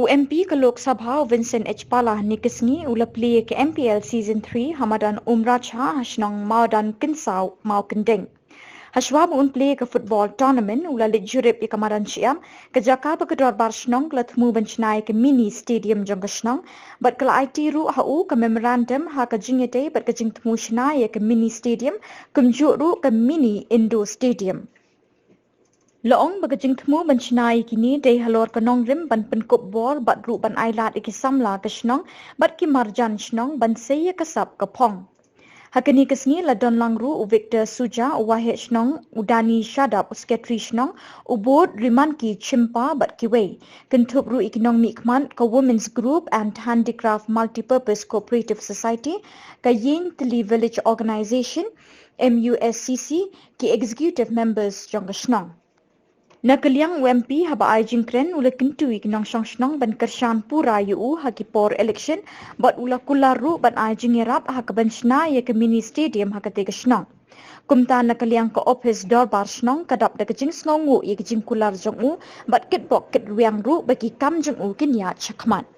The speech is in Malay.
UMP ke Lok Sabha Vincent H. Pala ni kesngi ula play ke MPL Season 3 Hamadan Umracha hasnang Maudan Kinsau Mau Kendeng. Hashwab un play ke football tournament ula lit jurip ke Kamaran Siam ke Jakarta ke Dorbar Snong ke temu bencnai ke mini stadium jong ke Snong bat ke IT ru hau ke memorandum ha ke jingete bat ke jing temu snai ke mini stadium kumjuk ru ke mini indoor stadium. Loong bagajing temu bencnai kini day halor kanong rim ban penkop bor bat ru ban ailat iki samla ke Snong bat ki marjan Snong ban seye kesap ke Pong. Hakini kesni la don langru u Victor Suja u Wahid Snong udani Shadap Sekretari Snong u board Rimanki Chimpa bat kiwei kentup ru ikinong nikman ke Women's Group and Handicraft Multipurpose Cooperative Society ke Yin Tli Village Organisation MUSCC ki executive members jong ke Snong. Nakaliang UMP haba ai jingkren ula kentui kinong song ban kershan pura yu haki por election bat ula kularu ban ai jingirap ha ke benchna ye ke mini stadium ha ke te snong. Kumta nakaliang ke office Dorbar Snong kadap de ke jing snongu ye ke jing kular jong u bat kit bok kit riang ru bagi kam jong u kinya chakman.